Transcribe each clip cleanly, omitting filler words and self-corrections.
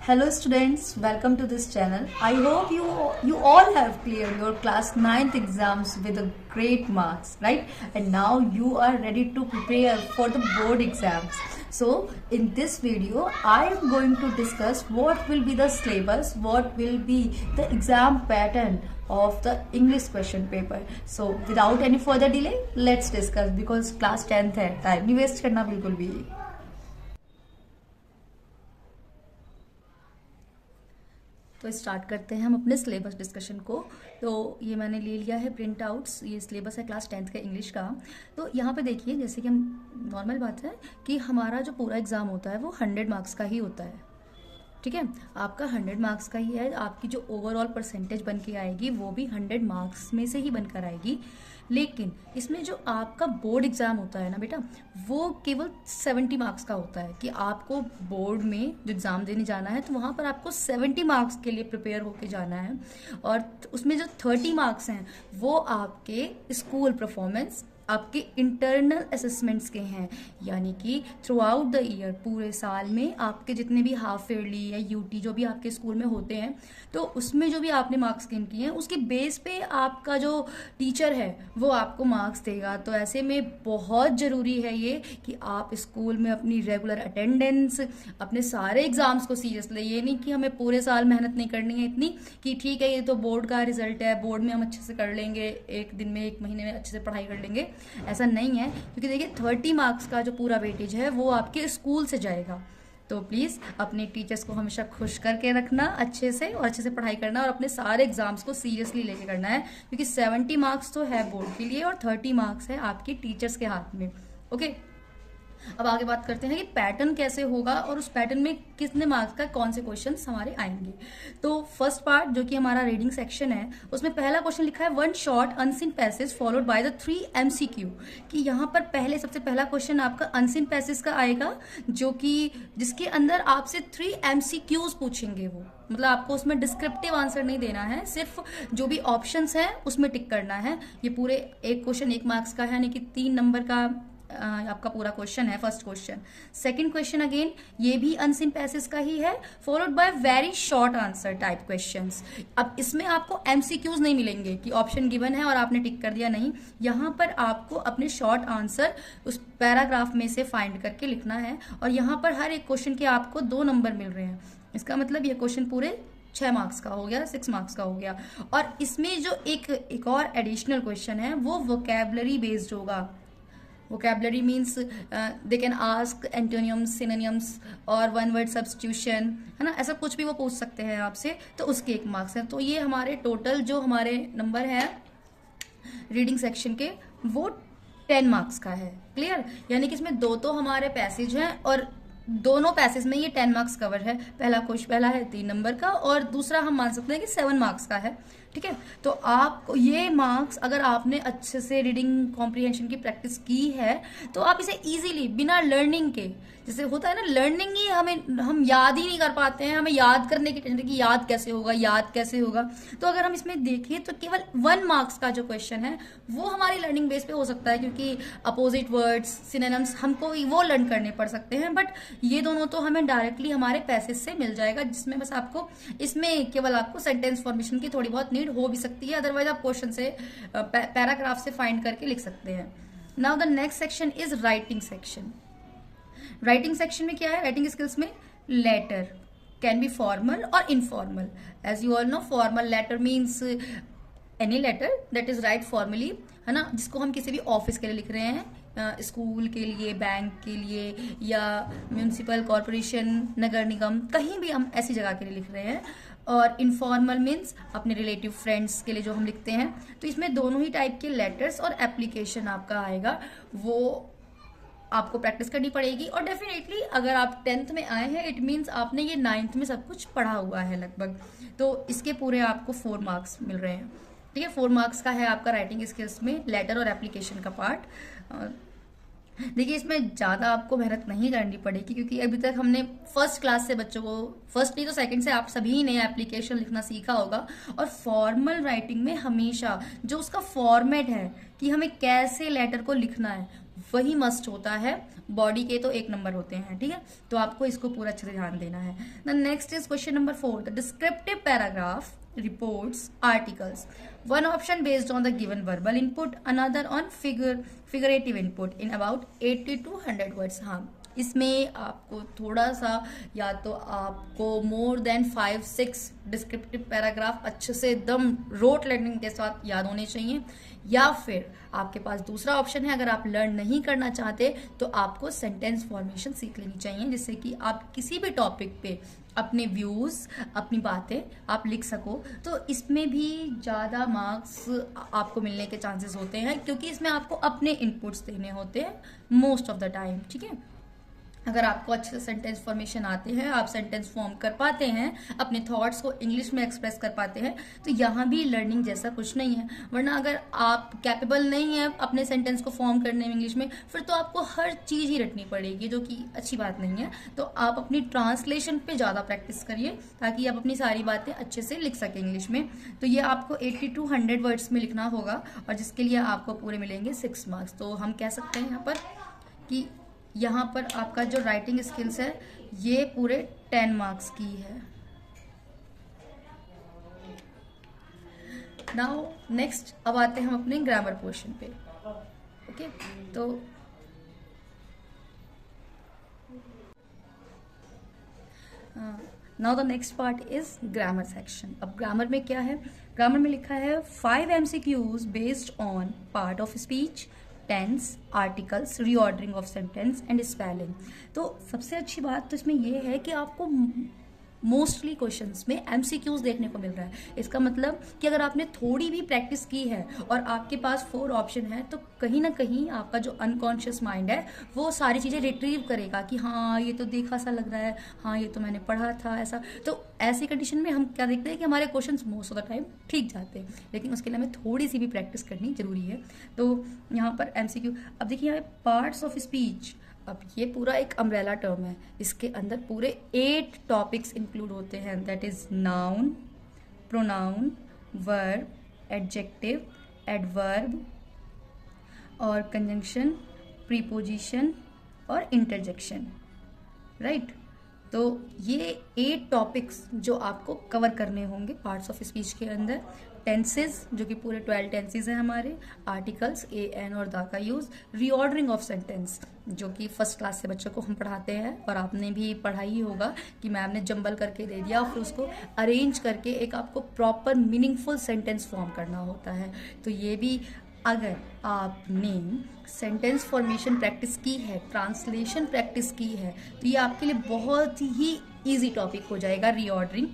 Hello students, welcome to this channel. I hope you all have cleared your class 9th exams with a great marks, right? And now you are ready to prepare for the board exams. So in this video, I am going to discuss what will be the syllabus, what will be the exam pattern of the English question paper. So without any further delay, let's discuss because class 10th है, time नहीं waste करना बिल्कुल भी. तो start करते हैं हम अपने सिलेबस डिस्कशन को। तो ये मैंने ले लिया है प्रिंट आउट्स, ये सिलेबस है क्लास 10th का इंग्लिश का। तो यहाँ पे देखिए, जैसे कि हम नॉर्मल बात है कि हमारा जो पूरा एग्ज़ाम होता है वो 100 मार्क्स का ही होता है, ठीक है। आपका 100 मार्क्स का ही है। आपकी जो ओवरऑल परसेंटेज बन के आएगी वो भी 100 मार्क्स में से ही बनकर आएगी। लेकिन इसमें जो आपका बोर्ड एग्जाम होता है ना बेटा, वो केवल 70 मार्क्स का होता है कि आपको बोर्ड में जो एग्ज़ाम देने जाना है तो वहाँ पर आपको 70 मार्क्स के लिए प्रिपेयर होके जाना है। और उसमें जो 30 मार्क्स हैं वो आपके स्कूल परफॉर्मेंस, आपके इंटरनल असेसमेंट्स के हैं। यानी कि थ्रू आउट द ईयर, पूरे साल में आपके जितने भी हाफ ईयरली या यूटी जो भी आपके स्कूल में होते हैं, तो उसमें जो भी आपने मार्क्स गेन किए हैं उसके बेस पे आपका जो टीचर है वो आपको मार्क्स देगा। तो ऐसे में बहुत ज़रूरी है ये कि आप स्कूल में अपनी रेगुलर अटेंडेंस, अपने सारे एग्जाम्स को सीरियस ले। ये नहीं कि हमें पूरे साल मेहनत नहीं करनी है इतनी कि ठीक है ये तो बोर्ड का रिजल्ट है, बोर्ड में हम अच्छे से कर लेंगे, एक दिन में एक महीने में अच्छे से पढ़ाई कर लेंगे। ऐसा नहीं है, क्योंकि देखिए 30 मार्क्स का जो पूरा वेटेज है वो आपके स्कूल से जाएगा। तो प्लीज़ अपने टीचर्स को हमेशा खुश करके रखना अच्छे से, और अच्छे से पढ़ाई करना, और अपने सारे एग्जाम्स को सीरियसली लेके करना है, क्योंकि 70 मार्क्स तो है बोर्ड के लिए और 30 मार्क्स है आपके टीचर्स के हाथ में। ओके, अब आगे बात करते हैं कि पैटर्न कैसे होगा और उस पैटर्न में कितने मार्क्स का कौन से क्वेश्चंस हमारे आएंगे। तो फर्स्ट पार्ट जो कि हमारा रीडिंग सेक्शन है, उसमें पहला क्वेश्चन लिखा है 1 short unseen passage followed by the 3 MCQ। कि यहाँ पर सबसे पहला क्वेश्चन आपका अनसीन पैसेज का आएगा, जो कि जिसके अंदर आपसे 3 MCQs पूछेंगे। वो मतलब आपको उसमें डिस्क्रिप्टिव आंसर नहीं देना है, सिर्फ जो भी ऑप्शंस हैं उसमें टिक करना है। ये पूरे एक क्वेश्चन 1 मार्क्स का है, यानी कि 3 नंबर का आपका पूरा क्वेश्चन है first question. Second question again ये भी अनसीन पैसेज का ही है, followed by very short answer type questions. अब इसमें आपको एमसीक्यूज नहीं मिलेंगे कि ऑप्शन गिवन है और आपने टिक कर दिया, नहीं। यहाँ पर आपको अपने शॉर्ट आंसर उस पैराग्राफ में से फाइंड करके लिखना है, और यहाँ पर हर एक क्वेश्चन के आपको 2 नंबर मिल रहे हैं। इसका मतलब ये क्वेश्चन पूरे 6 मार्क्स का हो गया, 6 मार्क्स का हो गया। और इसमें जो एक और एडिशनल क्वेश्चन है वो वोकैबुलरी बेस्ड होगा। Vocabulary means they can ask एंटोनियम्स, synonyms और वन वर्ड सब्स्टिट्यूशन, है ना, ऐसा कुछ भी वो पूछ सकते हैं आपसे, तो उसके 1 मार्क्स हैं। तो ये हमारे टोटल जो हमारे नंबर हैं रीडिंग सेक्शन के वो 10 मार्क्स का है। क्लियर? यानी कि इसमें 2 तो हमारे पैसेज हैं और दोनों पैसेज में ये 10 मार्क्स कवर है। पहला है 3 नंबर का और दूसरा हम मान सकते हैं कि 7 मार्क्स का है, ठीक है। तो आपको ये मार्क्स, अगर आपने अच्छे से रीडिंग कॉम्प्रिहेंशन की प्रैक्टिस की है तो आप इसे इजीली बिना लर्निंग के, जैसे होता है ना लर्निंग ही हम याद ही नहीं कर पाते हैं, हमें याद करने की टेंशन कि याद कैसे होगा। तो अगर हम इसमें देखें तो केवल 1 मार्क्स का जो क्वेश्चन है वो हमारी लर्निंग बेस पे हो सकता है, क्योंकि अपोजिट वर्ड्स, सिनोनिम्स हमको वो लर्न करने पड़ सकते हैं। बट ये दोनों तो हमें डायरेक्टली हमारे पैसेज से मिल जाएगा, जिसमें बस आपको इसमें केवल आपको सेंटेंस फॉर्मेशन की थोड़ी बहुत नीड हो भी सकती है, अदरवाइज आप क्वेश्चन से पैराग्राफ से फाइंड करके लिख सकते हैं। Now the next section is writing section. Writing section में क्या है? राइटिंग स्किल्स में लेटर कैन बी फॉर्मल और informal. As you all know, formal letter means any letter that is write formally, है ना, जिसको हम किसी भी ऑफिस के लिए लिख रहे हैं, स्कूल के लिए, बैंक के लिए, या म्यूनिसिपल कॉरपोरेशन, नगर निगम, कहीं भी हम ऐसी जगह के लिए लिख रहे हैं। और इनफॉर्मल मीन्स अपने रिलेटिव फ्रेंड्स के लिए जो हम लिखते हैं। तो इसमें दोनों ही टाइप के लेटर्स और एप्लीकेशन आपका आएगा, वो आपको प्रैक्टिस करनी पड़ेगी। और डेफिनेटली अगर आप 10th में आए हैं, इट मीन्स आपने ये 9th में सब कुछ पढ़ा हुआ है लगभग। तो इसके पूरे आपको 4 मार्क्स मिल रहे हैं, ठीक है। 4 मार्क्स का है आपका राइटिंग स्किल्स में लेटर और एप्लीकेशन का पार्ट। देखिए इसमें ज़्यादा आपको मेहनत नहीं करनी पड़ेगी, क्योंकि अभी तक हमने फर्स्ट क्लास से बच्चों को, फर्स्ट नहीं तो सेकंड से आप सभी ने एप्लीकेशन लिखना सीखा होगा। और फॉर्मल राइटिंग में हमेशा जो उसका फॉर्मेट है कि हमें कैसे लेटर को लिखना है वही मस्ट होता है, बॉडी के तो 1 नंबर होते हैं, ठीक है। तो आपको इसको पूरा अच्छे से ध्यान देना है। The next is question number 4, the descriptive paragraph reports articles, one option based on the given verbal input, another on figurative input in about 80 to 100 words। हाँ, इसमें आपको थोड़ा सा या तो आपको मोर देन 5-6 डिस्क्रिप्टिव पैराग्राफ अच्छे से एकदम रोट लर्निंग के साथ याद होने चाहिए, या फिर आपके पास दूसरा ऑप्शन है, अगर आप लर्न नहीं करना चाहते तो आपको सेंटेंस फॉर्मेशन सीख लेनी चाहिए, जिससे कि आप किसी भी टॉपिक पे अपने व्यूज, अपनी बातें आप लिख सको। तो इसमें भी ज़्यादा मार्क्स आपको मिलने के चांसेस होते हैं, क्योंकि इसमें आपको अपने इनपुट्स देने होते हैं मोस्ट ऑफ द टाइम, ठीक है। अगर आपको अच्छे से सेंटेंस फॉर्मेशन आते हैं, आप सेंटेंस फॉर्म कर पाते हैं, अपने थॉट्स को इंग्लिश में एक्सप्रेस कर पाते हैं, तो यहाँ भी लर्निंग जैसा कुछ नहीं है। वरना अगर आप कैपेबल नहीं है अपने सेंटेंस को फॉर्म करने में इंग्लिश में, फिर तो आपको हर चीज़ ही रटनी पड़ेगी, जो कि अच्छी बात नहीं है। तो आप अपनी ट्रांसलेशन पे ज़्यादा प्रैक्टिस करिए, ताकि आप अपनी सारी बातें अच्छे से लिख सकें इंग्लिश में। तो ये आपको 80 to 100 वर्ड्स में लिखना होगा, और जिसके लिए आपको पूरे मिलेंगे 6 मार्क्स। तो हम कह सकते हैं यहाँ पर कि यहाँ पर आपका जो राइटिंग स्किल्स है ये पूरे 10 मार्क्स की है। नाउ नेक्स्ट अब आते हैं हम अपने ग्रामर पोर्शन पे। ओके, तो now the next part is grammar section. अब ग्रामर में क्या है, ग्रामर में लिखा है 5 MCQs based on part of speech, tense, articles, reordering of sentence and spelling. तो सबसे अच्छी बात तो इसमें ये है कि आपको मोस्टली क्वेश्चंस में MCQs देखने को मिल रहा है। इसका मतलब कि अगर आपने थोड़ी भी प्रैक्टिस की है और आपके पास 4 ऑप्शन है, तो कहीं ना कहीं आपका जो अनकॉन्शियस माइंड है वो सारी चीज़ें रिट्रीव करेगा कि हाँ ये तो देखा सा लग रहा है, हाँ ये तो मैंने पढ़ा था ऐसा। तो ऐसी कंडीशन में हम क्या देखते हैं कि हमारे questions most of the time ठीक जाते हैं, लेकिन उसके लिए हमें थोड़ी सी भी प्रैक्टिस करनी जरूरी है। तो यहाँ पर MCQ, अब देखिए यहाँ पार्ट्स ऑफ स्पीच, अब ये पूरा एक अम्ब्रेला टर्म है, इसके अंदर पूरे 8 टॉपिक्स इंक्लूड होते हैं, that is noun, pronoun, verb, adjective, adverb और कंजंक्शन, प्रीपोजिशन और इंटरजेक्शन, राइट। तो ये 8 टॉपिक्स जो आपको कवर करने होंगे पार्ट्स ऑफ स्पीच के अंदर। टेंसेस, जो कि पूरे 12 टेंसेस हैं हमारे, आर्टिकल्स ए, एन और द का यूज, रीऑर्डरिंग ऑफ सेंटेंस, जो कि फर्स्ट क्लास से बच्चों को हम पढ़ाते हैं और आपने भी पढ़ा ही होगा कि मैम ने जंबल करके दे दिया, फिर उसको अरेंज करके एक आपको प्रॉपर मीनिंगफुल सेंटेंस फॉर्म करना होता है। तो ये भी अगर आपने सेंटेंस फॉर्मेशन प्रैक्टिस की है, ट्रांसलेशन प्रैक्टिस की है, तो ये आपके लिए बहुत ही इजी टॉपिक हो जाएगा, रीऑर्डरिंग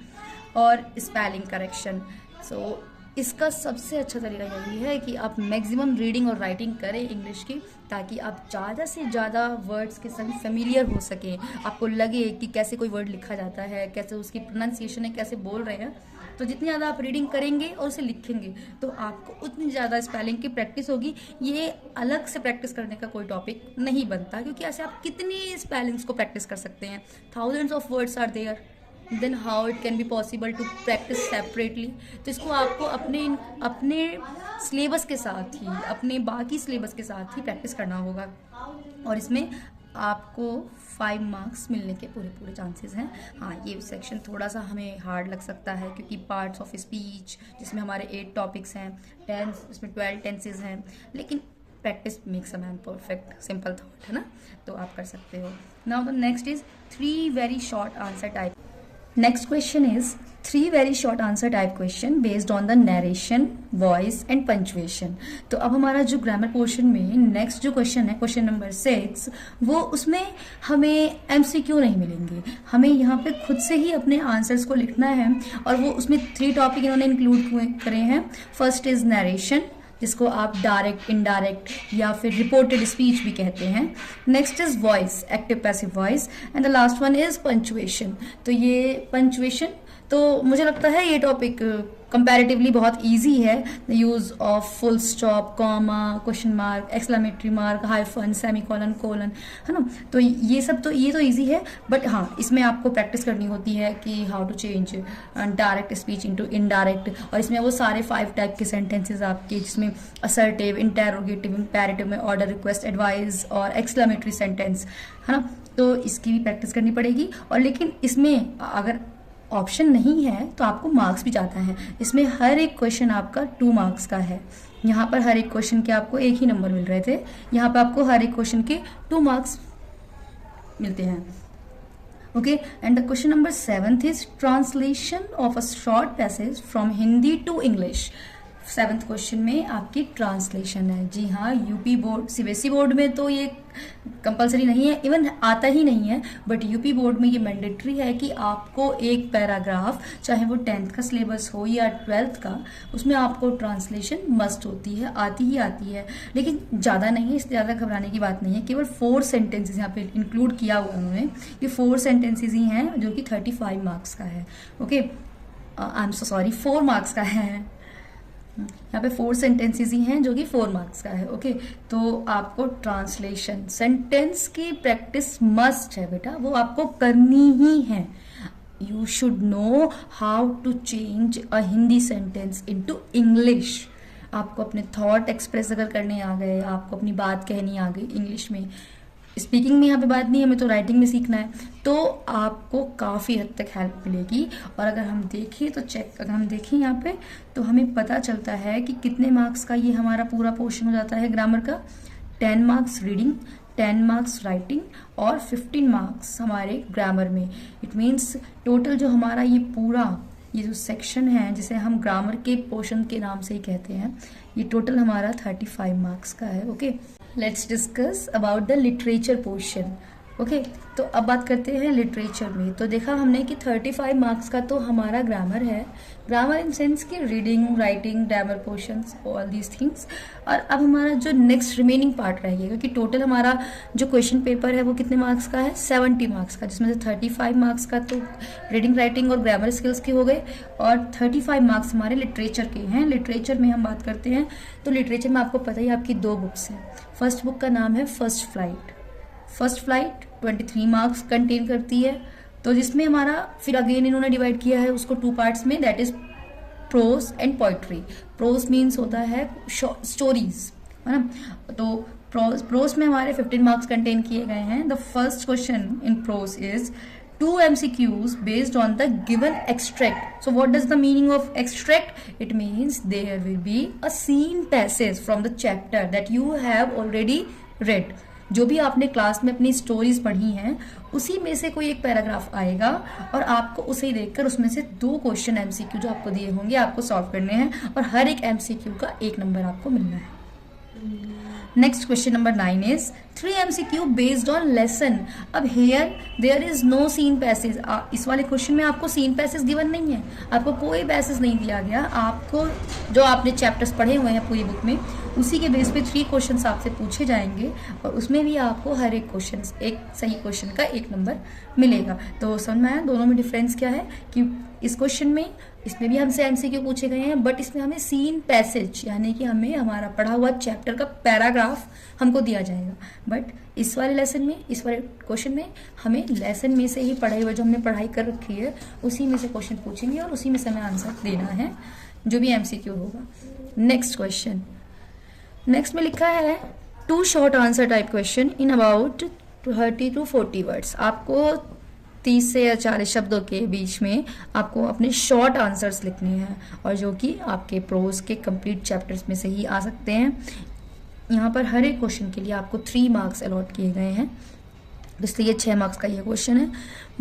और स्पेलिंग करेक्शन। सो इसका सबसे अच्छा तरीका यही है कि आप मैक्सिमम रीडिंग और राइटिंग करें इंग्लिश की, ताकि आप ज़्यादा से ज़्यादा वर्ड्स के संग फेमिलियर हो सकें, आपको लगे कि कैसे कोई वर्ड लिखा जाता है, कैसे उसकी प्रोनाउंसिएशन है, कैसे बोल रहे हैं। तो जितनी ज़्यादा आप रीडिंग करेंगे और उसे लिखेंगे तो आपको उतनी ज़्यादा स्पेलिंग की प्रैक्टिस होगी। ये अलग से प्रैक्टिस करने का कोई टॉपिक नहीं बनता, क्योंकि ऐसे आप कितनी स्पेलिंग्स को प्रैक्टिस कर सकते हैं, thousands of words are there, then how it can be possible to practise separately. तो इसको आपको अपने सिलेबस के साथ ही, अपने बाकी सिलेबस के साथ ही प्रैक्टिस करना होगा, और इसमें आपको 5 मार्क्स मिलने के पूरे चांसेस हैं। हाँ, ये सेक्शन थोड़ा सा हमें हार्ड लग सकता है, क्योंकि पार्ट्स ऑफ स्पीच जिसमें हमारे 8 टॉपिक्स हैं, टेंस इसमें 12 टेंसेज हैं, लेकिन practice makes a man perfect, simple thought है ना, तो आप कर सकते हो। Now the next is 3 very short answer type. Next question is 3 very short answer type question based on the narration, voice and punctuation। तो अब हमारा जो ग्रामर पोर्शन में नेक्स्ट जो क्वेश्चन है, क्वेश्चन नंबर 6, वो उसमें हमें MCQ नहीं मिलेंगे, हमें यहाँ पे खुद से ही अपने आंसर्स को लिखना है, और वो उसमें 3 टॉपिक इन्होंने इंक्लूड करे हैं। फर्स्ट इज नरेशन, जिसको आप डायरेक्ट, इनडायरेक्ट या फिर रिपोर्टेड स्पीच भी कहते हैं। Next is voice, active passive voice, and the last one is punctuation. तो ये पंचुएशन तो मुझे लगता है ये टॉपिक कंपैरेटिवली बहुत इजी है। The use of full stop, comma, question mark, exclamatory mark, hyphen, semicolon, colon, है ना। तो ये सब तो इजी है, बट हाँ इसमें आपको प्रैक्टिस करनी होती है कि how to change direct speech into indirect. और इसमें वो सारे 5 टाइप के सेंटेंसेस आपके, जिसमें असर्टिव, इंटेरोगेटिव, इम्पेरेटिव में ऑर्डर, रिक्वेस्ट, एडवाइस और एक्सक्लेमेटरी सेंटेंस, है ना। तो इसकी भी प्रैक्टिस करनी पड़ेगी। और लेकिन इसमें अगर ऑप्शन नहीं है तो आपको मार्क्स भी जाता है। इसमें हर एक क्वेश्चन आपका 2 मार्क्स का है। यहाँ पर हर एक क्वेश्चन के आपको एक ही नंबर मिल रहे थे, यहाँ पर आपको हर एक क्वेश्चन के 2 मार्क्स मिलते हैं। Okay, and the question number 7 is translation of a short passage from Hindi to English. 7th question में आपकी ट्रांसलेशन है। जी हाँ, यूपी बोर्ड, सीबीएसई बोर्ड में तो ये कंपलसरी नहीं है, इवन आता ही नहीं है, बट यूपी बोर्ड में ये मैंडेटरी है कि आपको एक पैराग्राफ, चाहे वो 10th का सिलेबस हो या 12th का, उसमें आपको ट्रांसलेशन मस्ट होती है, आती ही आती है। लेकिन ज़्यादा नहीं है, इससे ज़्यादा घबराने की बात नहीं है। केवल 4 सेंटेंसेज यहाँ पे इंक्लूड किया हुआ उन्होंने, ये 4 सेंटेंसेज ही हैं जो कि 35 मार्क्स का है। Okay, I am so sorry, 4 marks का है। यहाँ पे 4 सेंटेंसेस ही हैं जो कि 4 मार्क्स का है। ओके, तो आपको ट्रांसलेशन सेंटेंस की प्रैक्टिस मस्ट है बेटा, वो आपको करनी ही है। You should know how to change a Hindi sentence into English. आपको अपने थॉट एक्सप्रेस अगर करने आ गए, आपको अपनी बात कहनी आ गई इंग्लिश में, स्पीकिंग में यहाँ पे बात नहीं है, हमें तो राइटिंग में सीखना है, तो आपको काफ़ी हद तक हेल्प मिलेगी। और अगर हम देखें तो अगर हम देखें यहाँ पे तो हमें पता चलता है कि कितने मार्क्स का ये हमारा पूरा पोर्शन हो जाता है ग्रामर का। 10 मार्क्स रीडिंग, 10 मार्क्स राइटिंग और 15 मार्क्स हमारे ग्रामर में। इट मीन्स टोटल जो हमारा ये जो सेक्शन है, जिसे हम ग्रामर के पोर्शन के नाम से ही कहते हैं, ये टोटल हमारा 35 मार्क्स का है। Okay, let's discuss about the literature portion. Okay, तो अब बात करते हैं लिटरेचर में। तो देखा हमने कि 35 मार्क्स का तो हमारा ग्रामर है, ग्रामर इन सेंस की reading, writing, grammar portions, all these things. और अब हमारा जो नेक्स्ट रिमेनिंग पार्ट रहेगा, कि टोटल हमारा जो क्वेश्चन पेपर है वो कितने मार्क्स का है, 70 मार्क्स का, जिसमें से 35 मार्क्स का तो रीडिंग, राइटिंग और ग्रामर स्किल्स के हो गए, और 35 मार्क्स हमारे लिटरेचर के हैं। लिटरेचर में हम बात करते हैं तो लिटरेचर में आपको पता ही आपकी 2 बुक्स हैं। फर्स्ट बुक का नाम है first flight. First flight 23 marks contain करती है, तो जिसमें हमारा फिर अगेन इन्होंने डिवाइड किया है उसको 2 पार्ट्स में, that is prose and poetry. Prose means होता है स्टोरीज, है ना। तो प्रोज में हमारे 15 मार्क्स कंटेन किए गए हैं। The first question in prose is 2 MCQs based on the given extract. So what does the meaning of extract? It means there will be a scene passage from the chapter that you have already read. जो भी आपने class में अपनी stories पढ़ी हैं, उसी में से कोई एक पैराग्राफ आएगा और आपको उसे ही देखकर उसमें से 2 क्वेश्चन MCQ जो आपको दिए होंगे आपको सॉल्व करने हैं, और हर एक MCQ का 1 नंबर आपको मिलना है। Next question number 9 is 3 MCQ based on lesson. अब here there is no seen passage. इस वाले क्वेश्चन में आपको सीन पैसेज गिवन नहीं है, आपको कोई पैसेज नहीं दिया गया। आपको जो आपने चैप्टर्स पढ़े हुए हैं पूरी बुक में, उसी के बेस पे 3 क्वेश्चंस आपसे पूछे जाएंगे, और उसमें भी आपको हर एक क्वेश्चन, एक सही क्वेश्चन का 1 नंबर मिलेगा। तो समझ में आया दोनों में डिफरेंस क्या है, कि इस क्वेश्चन में, इसमें भी हमसे MCQ पूछे गए हैं, बट इसमें हमें सीन पैसेज, यानी कि हमें हमारा पढ़ा हुआ चैप्टर का पैराग्राफ हमको दिया जाएगा। बट इस वाले लेसन में, इस वाले क्वेश्चन में हमें लेसन में से ही पढ़ाई हुआ जो हमने पढ़ाई कर रखी है उसी में से क्वेश्चन पूछेंगे और उसी में से हमें आंसर देना है, जो भी MCQ होगा। नेक्स्ट क्वेश्चन, नेक्स्ट में लिखा है 2 short answer type question in about 30 to 40 words. आपको 30 से या 40 शब्दों के बीच में आपको अपने शॉर्ट आंसर्स लिखने हैं, और जो कि आपके प्रोज के कंप्लीट चैप्टर्स में से ही आ सकते हैं। यहाँ पर हर एक क्वेश्चन के लिए आपको 3 मार्क्स अलॉट किए गए हैं, इसलिए 6 मार्क्स का ये क्वेश्चन है।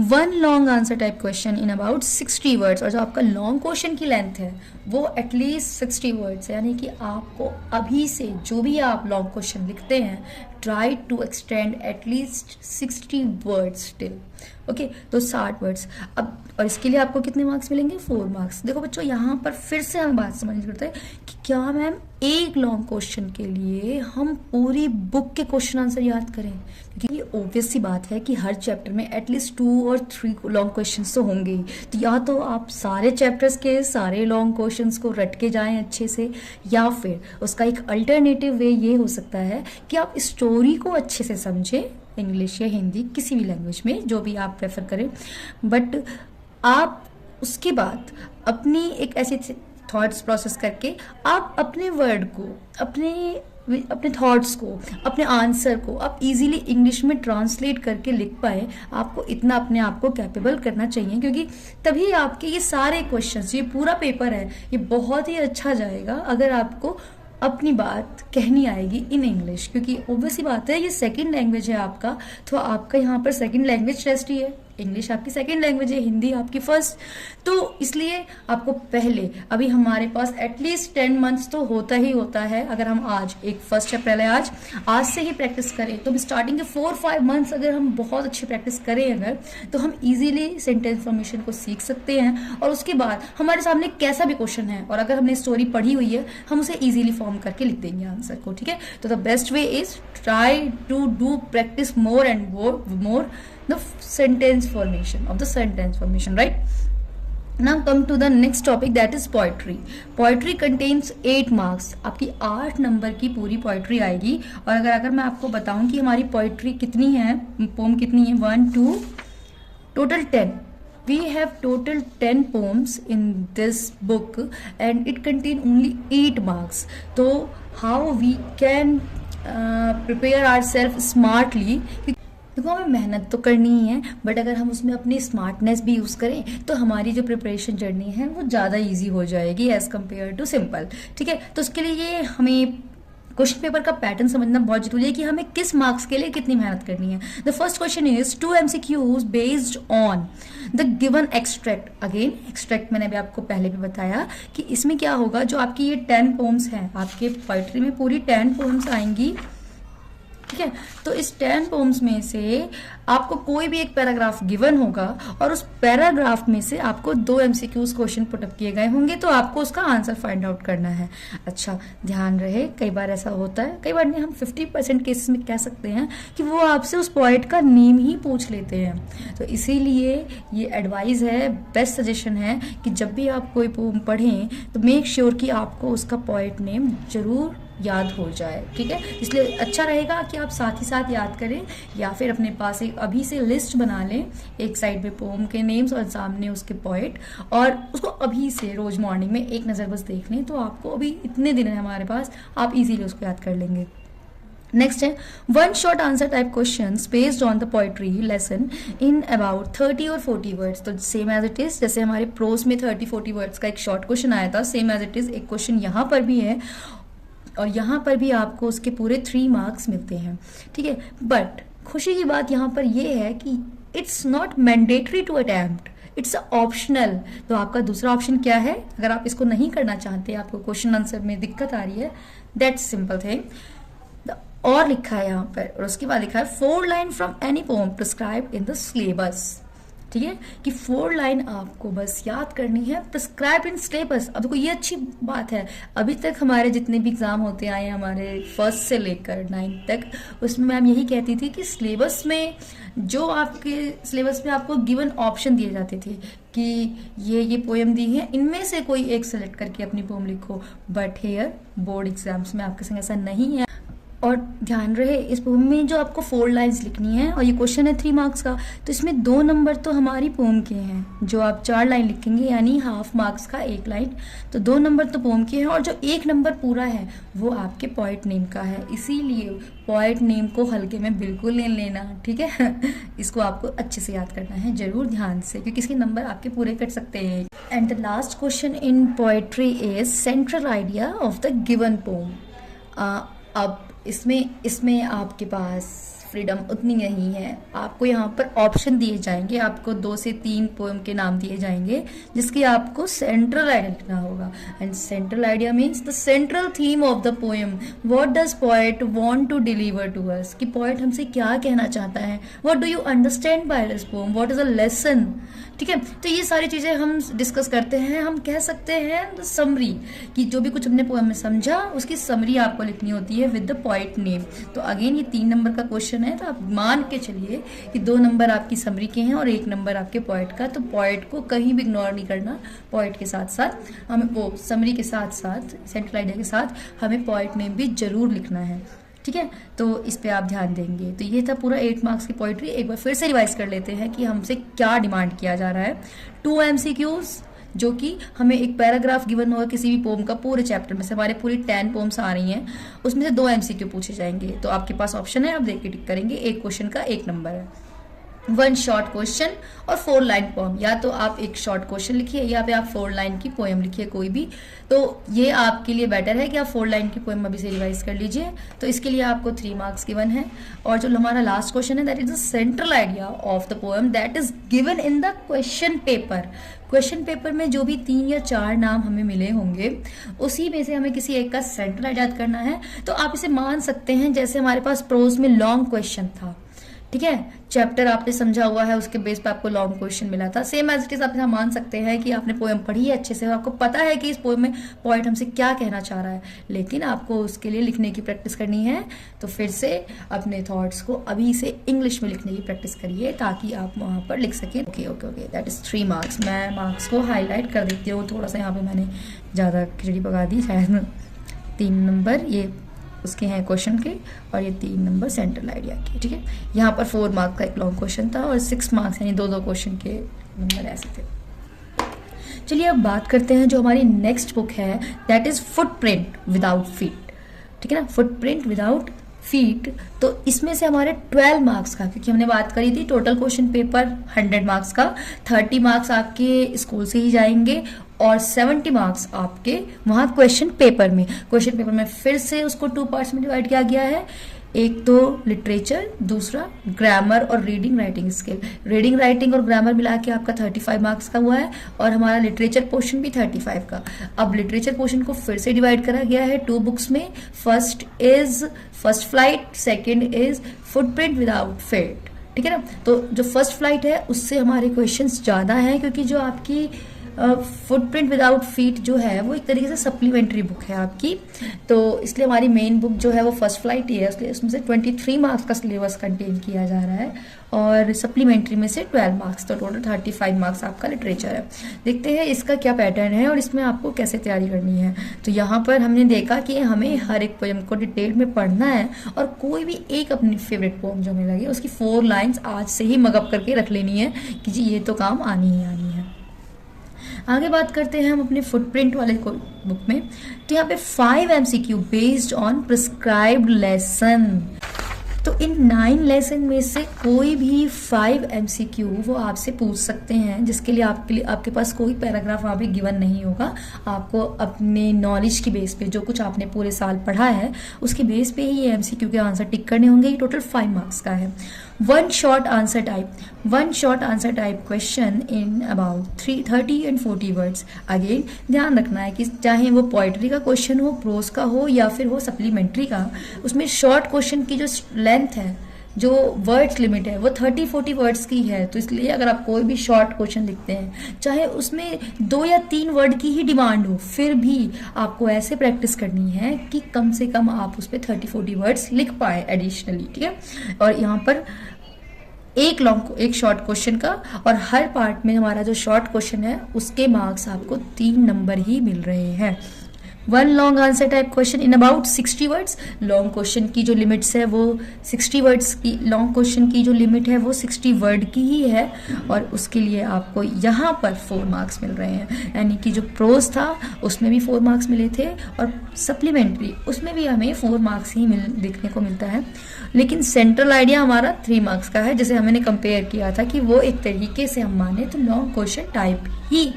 1 long answer type question in about 60 words, और जो आपका लॉन्ग क्वेश्चन की लेंथ है वो एटलीस्ट 60 वर्ड्स है, यानी कि आपको अभी से जो भी आप लॉन्ग क्वेश्चन लिखते हैं, try to extend at least 60 words till. Okay, तो 60 वर्ड्स। अब और इसके लिए आपको कितने मार्क्स मिलेंगे, 4 मार्क्स। देखो बच्चों, यहाँ पर फिर से हमें बात समझनी पड़ती है कि क्या मैम एक लॉन्ग क्वेश्चन के लिए हम पूरी बुक के क्वेश्चन आंसर याद करें, क्योंकि ये ऑब्वियस सी बात है कि हर चैप्टर में एटलीस्ट 2 और 3 लॉन्ग क्वेश्चंस तो होंगे ही। तो या तो आप सारे चैप्टर्स के सारे लॉन्ग क्वेश्चंस को रट के जाएं अच्छे से, या फिर उसका एक अल्टरनेटिव वे ये हो सकता है कि आप स्टोरी को अच्छे से समझें, इंग्लिश या हिंदी किसी भी लैंग्वेज में जो भी आप प्रेफर करें, बट आप उसके बाद अपनी एक ऐसी थॉट्स प्रोसेस करके आप अपने वर्ड को, अपने थॉट्स को, अपने आंसर को आप इजीली इंग्लिश में ट्रांसलेट करके लिख पाए। आपको इतना अपने आप को कैपेबल करना चाहिए, क्योंकि तभी आपके ये सारे क्वेश्चंस, ये पूरा पेपर है, ये बहुत ही अच्छा जाएगा अगर आपको अपनी बात कहनी आएगी इन इंग्लिश। क्योंकि ऑब्वियस ही बात है, ये सेकंड लैंग्वेज है आपका, तो आपका यहाँ पर सेकंड लैंग्वेज टेस्ट ही है। इंग्लिश आपकी सेकंड लैंग्वेज है, हिंदी आपकी फर्स्ट। तो इसलिए आपको पहले, अभी हमारे पास एटलीस्ट 10 मंथ्स तो होता ही होता है। अगर हम आज एक फर्स्ट अप्रैल है, आज से ही प्रैक्टिस करें, तो स्टार्टिंग के 4-5 मंथ्स अगर हम बहुत अच्छी प्रैक्टिस करें अगर, तो हम इजीली सेंटेंस फॉर्मेशन को सीख सकते हैं। और उसके बाद हमारे सामने कैसा भी क्वेश्चन है और अगर हमने स्टोरी पढ़ी हुई है, हम उसे इजीली फॉर्म करके लिख देंगे आंसर को। ठीक है, तो the best way is try to do practice more and more the sentence formation, right? Now come to the next topic, that is poetry. Poetry contains 8 marks. आपकी 8 नंबर की पूरी पोइट्री आएगी। और अगर मैं आपको बताऊं कि हमारी पोइट्री कितनी है, पोम कितनी है, 1 2 total 10. We have total 10 poems in this book and it contain only 8 marks. So how we can prepare ourselves smartly? देखो, हमें मेहनत तो करनी ही है, बट अगर हम उसमें अपनी स्मार्टनेस भी यूज़ करें तो हमारी जो प्रिपरेशन जर्नी है वो ज़्यादा इजी हो जाएगी एज़ कम्पेयर टू सिंपल। ठीक है, तो उसके लिए हमें क्वेश्चन पेपर का पैटर्न समझना बहुत जरूरी है कि हमें किस मार्क्स के लिए कितनी मेहनत करनी है। The first question is 2 MCQs based on the given extract. Again extract मैंने अभी आपको पहले भी बताया कि इसमें क्या होगा, जो आपकी ये 10 पोम्स हैं, आपके पोइट्री में पूरी 10 पोम्स आएंगी। ठीक है, तो इस 10 पोम्स में से आपको कोई भी एक पैराग्राफ गिवन होगा और उस पैराग्राफ में से आपको 2 MCQs क्वेश्चन पुटअप किए गए होंगे, तो आपको उसका आंसर फाइंड आउट करना है। अच्छा, ध्यान रहे, कई बार ऐसा होता है, कई बार नहीं, हम 50% केसेस में कह सकते हैं कि वो आपसे उस पोएट का नेम ही पूछ लेते हैं। तो इसीलिए ये एडवाइस है, बेस्ट सजेशन है कि जब भी आप कोई पोम पढ़ें तो मेक श्योर कि आपको उसका पोएट नेम जरूर याद हो जाए। ठीक है, इसलिए अच्छा रहेगा कि आप साथ ही साथ याद करें, या फिर अपने पास एक अभी से लिस्ट बना लें, एक साइड में पोम के नेम्स और सामने उसके पोएट, और उसको अभी से रोज मॉर्निंग में एक नज़र बस देख लें, तो आपको अभी इतने दिन है हमारे पास, आप इजीली उसको याद कर लेंगे। नेक्स्ट है 1 short answer type question based on the poetry lesson in about 30 और 40 वर्ड्स। तो सेम एज इट इज, जैसे हमारे प्रोज में 30-40 वर्ड्स का एक शॉर्ट क्वेश्चन आया था, सेम एज इट इज एक क्वेश्चन यहाँ पर भी है, और यहाँ पर भी आपको उसके पूरे 3 मार्क्स मिलते हैं। ठीक है, बट खुशी की बात यहाँ पर यह है कि it's not mandatory to attempt, it's optional. तो आपका दूसरा ऑप्शन क्या है, अगर आप इसको नहीं करना चाहते, आपको क्वेश्चन आंसर में दिक्कत आ रही है, दैट्स सिंपल थिंग, और लिखा है यहाँ पर, और उसके बाद लिखा है 4 line from any poem prescribed in the syllabus. ठीक है, कि 4 लाइन आपको बस याद करनी है, प्रिस्क्राइब इन सिलेबस। अब देखो, ये अच्छी बात है, अभी तक हमारे जितने भी एग्जाम होते आए हैं, हमारे 1st से लेकर 9th तक, उसमें मैम यही कहती थी कि सिलेबस में, जो आपके सिलेबस में आपको गिवन ऑप्शन दिए जाते थे कि ये पोएम दी है, इनमें से कोई एक सेलेक्ट करके अपनी पोएम लिखो, बट हेयर बोर्ड एग्जाम्स में आपके संग ऐसा नहीं है। और ध्यान रहे, इस पोम में जो आपको 4 लाइन्स लिखनी है, और ये क्वेश्चन है 3 मार्क्स का, तो इसमें 2 नंबर तो हमारी पोम के हैं। जो आप 4 लाइन लिखेंगे, यानी हाफ मार्क्स का 1 लाइन, तो 2 नंबर तो पोम के हैं, और जो 1 नंबर पूरा है वो आपके पोएट नेम का है। इसीलिए पोएट नेम को हल्के में बिल्कुल नहीं लेना। ठीक है, इसको आपको अच्छे से याद करना है, जरूर ध्यान से, क्योंकि इसके नंबर आपके पूरे कट सकते हैं। And the last question in poetry is central idea of the given poem. अब इसमें आपके पास फ्रीडम उतनी नहीं है, आपको यहाँ पर ऑप्शन दिए जाएंगे, आपको 2 से 3 पोएम के नाम दिए जाएंगे जिसकी आपको सेंट्रल आइडिया लिखना होगा। And central idea means the central theme of the poem, what does poet want to deliver to us, कि पोएट हमसे क्या कहना चाहता है, what do you understand by this poem, what is a lesson. ठीक है, तो ये सारी चीजें हम डिस्कस करते हैं। हम कह सकते हैं समरी, कि जो भी कुछ हमने पोएम में समझा उसकी समरी आपको लिखनी होती है विद द पोएट नेम। तो अगेन ये 3 नंबर का क्वेश्चन क्वेश्चन है तो आप मान के चलिए कि 2 नंबर आपकी समरी के हैं और 1 नंबर आपके पॉइंट का। तो पॉइंट को कहीं भी इग्नोर नहीं करना, पॉइंट के साथ साथ हमें वो समरी के साथ साथ सेंट्रल आइडिया के साथ हमें पॉइंट नेम भी जरूर लिखना है, ठीक है। तो इस पे आप ध्यान देंगे। तो ये था पूरा 8 मार्क्स की पोइट्री। एक बार फिर से रिवाइज कर लेते हैं कि हमसे क्या डिमांड किया जा रहा है। 2 MCQs, जो कि हमें एक पैराग्राफ गिवन होगा किसी भी पोम का, पूरे चैप्टर में से हमारे पूरी 10 पोम्स आ रही हैं, उसमें से 2 MCQ पूछे जाएंगे। तो आपके पास ऑप्शन है, आप देख के टिक करेंगे। एक क्वेश्चन का 1 नंबर है। 1 शॉर्ट क्वेश्चन और 4 लाइन पोएम। या तो आप एक शॉर्ट क्वेश्चन लिखिए या फिर आप 4 लाइन की पोएम लिखिए कोई भी। तो ये आपके लिए बेटर है कि आप 4 लाइन की पोएम अभी से रिवाइज कर लीजिए। तो इसके लिए आपको 3 मार्क्स गिवन है। और जो हमारा लास्ट क्वेश्चन है, that is the central idea of the poem that is given in the question paper. Question paper में जो भी 3 या 4 नाम हमें मिले होंगे, उसी में से हमें किसी एक का सेंट्रल आइडिया याद करना है। तो आप इसे मान सकते हैं जैसे हमारे पास प्रोज में लॉन्ग क्वेश्चन था, ठीक है, चैप्टर आपने समझा हुआ है, उसके बेस पे आपको लॉन्ग क्वेश्चन मिला था। सेम एज इट इज आप मान सकते हैं कि आपने पोएम पढ़ी है अच्छे से, आपको पता है कि इस पोएम में पॉइंट हमसे क्या कहना चाह रहा है, लेकिन आपको उसके लिए लिखने की प्रैक्टिस करनी है। तो फिर से अपने थॉट्स को अभी से इंग्लिश में लिखने की प्रैक्टिस करिए ताकि आप वहां पर लिख सकें। Okay okay okay, that is 3 marks. मैं मार्क्स को हाईलाइट कर देती हूँ, थोड़ा सा यहाँ पे मैंने ज़्यादा खिचड़ी पका दी शायद। 3 नंबर ये उसके हैं क्वेश्चन के और ये 3 नंबर सेंट्रल आइडिया के, ठीक है। यहाँ पर 4 मार्क्स का एक लॉन्ग क्वेश्चन था और 6 मार्क्स यानी 2-2 क्वेश्चन के नंबर ऐसे थे। चलिए अब बात करते हैं जो हमारी नेक्स्ट बुक है, that is footprint without feet, ठीक है ना, फुटप्रिंट विदाउट फीट। तो इसमें से हमारे 12 मार्क्स का, क्योंकि हमने बात करी थी टोटल क्वेश्चन पेपर 100 मार्क्स का, 30 मार्क्स आपके स्कूल से ही जाएंगे और 70 मार्क्स आपके वहाँ क्वेश्चन पेपर में। क्वेश्चन पेपर में फिर से उसको 2 पार्ट्स में डिवाइड किया गया है। एक तो लिटरेचर, दूसरा ग्रामर और reading writing skill. Reading writing और ग्रामर मिला के आपका 35 मार्क्स का हुआ है और हमारा लिटरेचर पोर्शन भी 35 का। अब लिटरेचर पोर्शन को फिर से डिवाइड करा गया है 2 बुक्स में। First is first flight, second is footprint without feet, ठीक है ना। तो जो फर्स्ट फ्लाइट है उससे हमारे क्वेश्चंस ज्यादा हैं, क्योंकि जो आपकी फुटप्रिंट विदाउट फीट जो है वो एक तरीके से सप्लीमेंट्री बुक है आपकी। तो इसलिए हमारी मेन बुक जो है वो फर्स्ट फ्लाइट ही है, इसलिए उसमें से 23 मार्क्स का सिलेबस कंटेन किया जा रहा है और सप्लीमेंट्री में से 12 मार्क्स, तो टोटल 35 मार्क्स आपका लिटरेचर है। देखते हैं इसका क्या पैटर्न है और इसमें आपको कैसे तैयारी करनी है। तो यहाँ पर हमने देखा कि हमें हर एक पोएम को डिटेल में पढ़ना है और कोई भी एक अपनी फेवरेट पोएम जो हमें लगे उसकी 4 लाइन्स आज से ही मगअप करके रख लेनी है कि जी ये तो काम आनी ही आनी है। आगे बात करते हैं हम अपने फुटप्रिंट वाले बुक में। तो यहाँ पे 5 MCQ based on prescribed lesson. तो इन 9 लेसन में से कोई भी 5 MCQ वो आपसे पूछ सकते हैं, जिसके लिए आपके पास कोई पैराग्राफ वहाँ पे गिवन नहीं होगा। आपको अपने नॉलेज की बेस पे जो कुछ आपने पूरे साल पढ़ा है उसके बेस पे ही ये MCQ के आंसर टिक करने होंगे। ये टोटल 5 मार्क्स का है। 1 short answer type question in about 30 and 40 words. Again ध्यान रखना है कि चाहे वो पोइट्री का क्वेश्चन हो, प्रोज का हो या फिर हो सप्लीमेंट्री का, उसमें शॉर्ट क्वेश्चन की जो लेंथ है, जो वर्ड्स लिमिट है वो 30-40 वर्ड्स की है। तो इसलिए अगर आप कोई भी शॉर्ट क्वेश्चन लिखते हैं, चाहे उसमें 2 या 3 वर्ड की ही डिमांड हो, फिर भी आपको ऐसे प्रैक्टिस करनी है कि कम से कम आप उस पर 30-40 वर्ड्स लिख पाए एडिशनली, ठीक है। और यहाँ पर एक शॉर्ट क्वेश्चन का और हर पार्ट में हमारा जो शॉर्ट क्वेश्चन है उसके मार्क्स आपको 3 नंबर ही मिल रहे हैं। 1 long answer type question in about 60 words. Long question की जो लिमिट्स है वो 60 वर्ड्स की, लॉन्ग क्वेश्चन की जो लिमिट है वो 60 वर्ड की ही है और उसके लिए आपको यहाँ पर 4 मार्क्स मिल रहे हैं। यानी कि जो प्रोज था उसमें भी 4 मार्क्स मिले थे और सप्लीमेंट्री उसमें भी हमें 4 मार्क्स ही देखने को मिलता है। लेकिन सेंट्रल आइडिया हमारा 3 मार्क्स का है, जैसे हमने कंपेयर किया था कि वो एक तरीके से हम माने तो लॉन्ग क्वेश्चन टाइप ही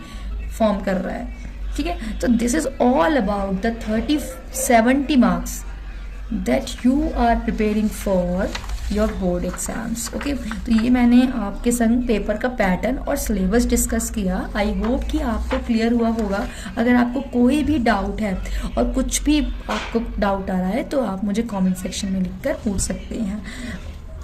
फॉर्म कर रहा है, ठीक है। तो this is all about the 30-70 marks that you are preparing for your board exams. Okay, तो ये मैंने आपके संग पेपर का पैटर्न और सिलेबस डिस्कस किया। आई होप कि आपको क्लियर हुआ होगा। अगर आपको कोई भी डाउट है और कुछ भी आपको डाउट आ रहा है तो आप मुझे कमेंट सेक्शन में लिखकर पूछ सकते हैं।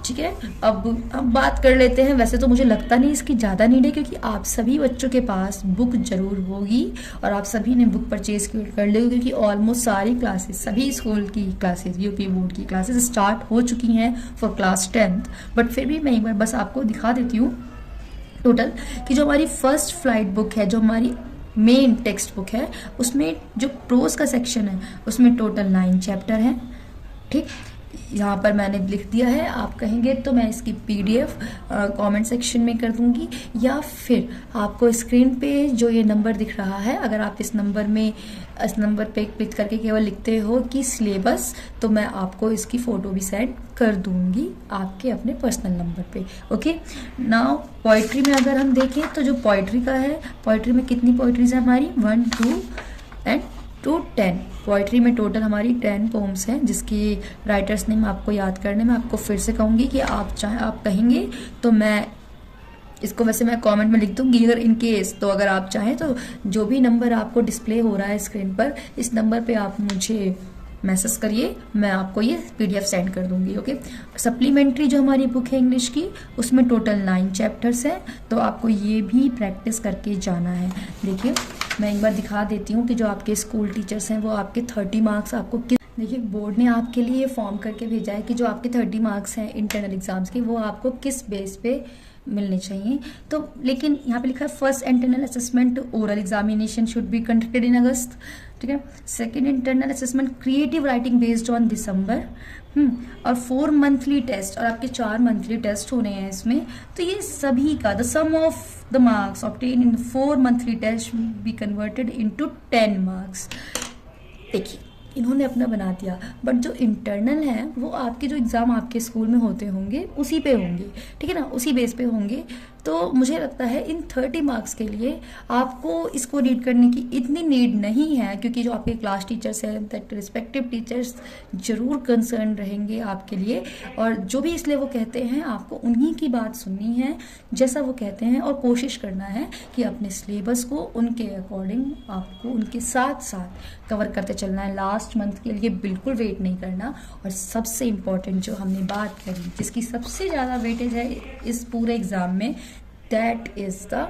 ठीक है, अब बात कर लेते हैं। वैसे तो मुझे लगता नहीं इसकी ज़्यादा नीड है, क्योंकि आप सभी बच्चों के पास बुक जरूर होगी और आप सभी ने बुक परचेज कर ली, क्योंकि ऑलमोस्ट सारी क्लासेस, सभी स्कूल की क्लासेस, यूपी बोर्ड की क्लासेस स्टार्ट हो चुकी हैं फॉर क्लास 10th। बट फिर भी मैं एक बार बस आपको दिखा देती हूँ टोटल कि जो हमारी फर्स्ट फ्लाइट बुक है, जो हमारी मेन टेक्स्ट बुक है, उसमें जो प्रोज का सेक्शन है उसमें टोटल 9 चैप्टर हैं। ठीक, यहाँ पर मैंने लिख दिया है, आप कहेंगे तो मैं इसकी PDF कमेंट सेक्शन में कर दूंगी, या फिर आपको स्क्रीन पे जो ये नंबर दिख रहा है, अगर आप इस नंबर पे क्लिक करके केवल लिखते हो कि सिलेबस, तो मैं आपको इसकी फ़ोटो भी सेंड कर दूंगी आपके अपने पर्सनल नंबर पे। ओके, नाउ पोइट्री में अगर हम देखें तो जो पोइट्री का है, पोइट्री में कितनी पोइट्रीज है हमारी, 1, 2 एंड 10। पोइट्री में टोटल हमारी 10 पोम्स हैं, जिसकी राइटर्स नेम आपको याद करने में आपको फिर से कहूँगी कि आप कहेंगे तो मैं इसको वैसे मैं कमेंट में लिख दूंगी अगर इन केस, तो अगर आप चाहें तो जो भी नंबर आपको डिस्प्ले हो रहा है स्क्रीन पर, इस नंबर पे आप मुझे मैसेज करिए, मैं आपको ये PDF सेंड कर दूंगी। ओके, सप्लीमेंट्री जो हमारी बुक है इंग्लिश की, उसमें टोटल 9 चैप्टर्स हैं, तो आपको ये भी प्रैक्टिस करके जाना है। देखिए, मैं एक बार दिखा देती हूँ कि जो आपके स्कूल टीचर्स हैं वो आपके 30 मार्क्स आपको देखिए बोर्ड ने आपके लिए फॉर्म करके भेजा है कि जो आपके 30 मार्क्स हैं इंटरनल एग्जाम्स के, वो आपको किस बेस पे मिलने चाहिए। तो लेकिन यहाँ पे लिखा है first internal assessment oral examination should be conducted in August. ठीक है, second internal assessment creative writing based on December, और 4 मंथली टेस्ट, और आपके 4 मंथली टेस्ट होने हैं इसमें। तो ये सभी का the sum of the marks obtain in 4 monthly test be converted into 10 marks. देखिए, इन्होंने अपना बना दिया, बट जो इंटरनल है वो आपके जो एग्ज़ाम आपके स्कूल में होते होंगे उसी पे होंगे, ठीक है ना, उसी बेस पे होंगे। तो मुझे लगता है इन 30 मार्क्स के लिए आपको इसको रीड करने की इतनी नीड नहीं है, क्योंकि जो आपके क्लास टीचर्स हैं, दैट रिस्पेक्टिव टीचर्स जरूर कंसर्न रहेंगे आपके लिए, और जो भी इसलिए वो कहते हैं आपको उन्हीं की बात सुननी है जैसा वो कहते हैं, और कोशिश करना है कि अपने सिलेबस को उनके अकॉर्डिंग आपको उनके साथ साथ कवर करते चलना है। लास्ट मंथ के लिए बिल्कुल वेट नहीं करना। और सबसे इम्पॉर्टेंट जो हमने बात करी, जिसकी सबसे ज़्यादा वेटेज है इस पूरे एग्ज़ाम में, that is the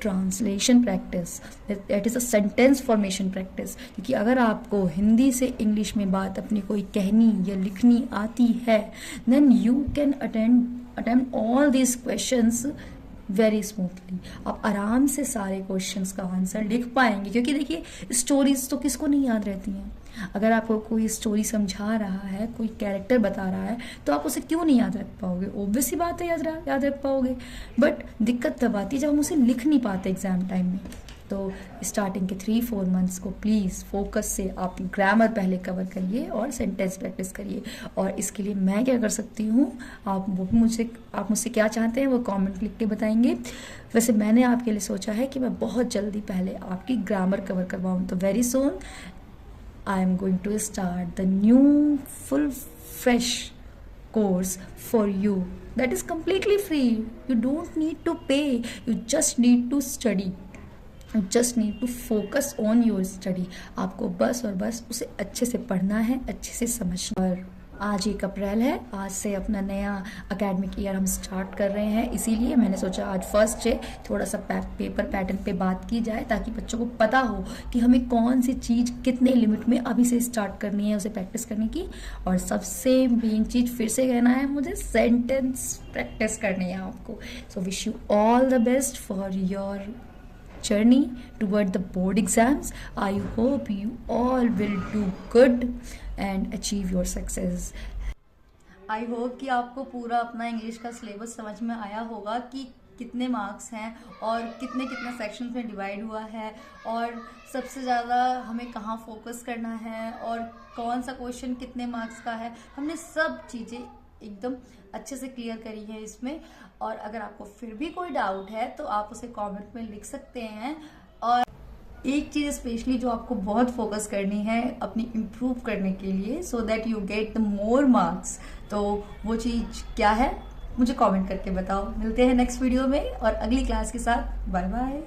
translation practice, that is a sentence formation practice. क्योंकि अगर आपको हिंदी से इंग्लिश में बात अपनी कोई कहनी या लिखनी आती है, then you can attempt all these questions very smoothly. आप आराम से सारे क्वेश्चंस का आंसर लिख पाएंगे, क्योंकि देखिए स्टोरीज तो किसको नहीं याद रहती हैं। अगर आपको कोई स्टोरी समझा रहा है, कोई कैरेक्टर बता रहा है, तो आप उसे क्यों नहीं याद रख पाओगे? ऑब्वियस सी बात है याद रख पाओगे, बट दिक्कत तब आती है जब हम उसे लिख नहीं पाते एग्जाम टाइम में। तो स्टार्टिंग के 3-4 मंथ्स को प्लीज़ फोकस से आप ग्रामर पहले कवर करिए और सेंटेंस प्रैक्टिस करिए। और इसके लिए मैं क्या कर सकती हूँ, आप मुझसे क्या चाहते हैं वो कमेंट लिख के बताएंगे। वैसे मैंने आपके लिए सोचा है कि मैं बहुत जल्दी पहले आपकी ग्रामर कवर करवाऊँ, तो very soon I am going to start the new full fresh course for you that is completely free. You don't need to pay, you just need to study, you just need to focus on your study. आपको बस और बस उसे अच्छे से पढ़ना है, अच्छे से समझना। और आज 1 अप्रैल है, आज से अपना नया एकेडमिक ईयर हम स्टार्ट कर रहे हैं, इसीलिए मैंने सोचा आज फर्स्ट डे थोड़ा सा पेपर पैटर्न पे बात की जाए, ताकि बच्चों को पता हो कि हमें कौन सी चीज़ कितने लिमिट में अभी से स्टार्ट करनी है, उसे प्रैक्टिस करने की। और सबसे मेन चीज़ फिर से कहना है मुझे, सेंटेंस प्रैक्टिस करनी है आपको। So wish you all the best for your journey toward the board exams. I hope you all will do good and achieve your success. I hope कि आपको पूरा अपना इंग्लिश का सिलेबस समझ में आया होगा कि कितने मार्क्स हैं और कितने सेक्शंस में डिवाइड हुआ है, और सबसे ज़्यादा हमें कहाँ फोकस करना है, और कौन सा क्वेश्चन कितने मार्क्स का है। हमने सब चीज़ें एकदम अच्छे से क्लियर करी है इसमें। और अगर आपको फिर भी कोई डाउट है तो आप उसे कमेंट में लिख सकते हैं। और एक चीज़ स्पेशली जो आपको बहुत फोकस करनी है अपनी इम्प्रूव करने के लिए, so that you get the more marks, तो वो चीज़ क्या है मुझे कमेंट करके बताओ। मिलते हैं नेक्स्ट वीडियो में और अगली क्लास के साथ। Bye bye.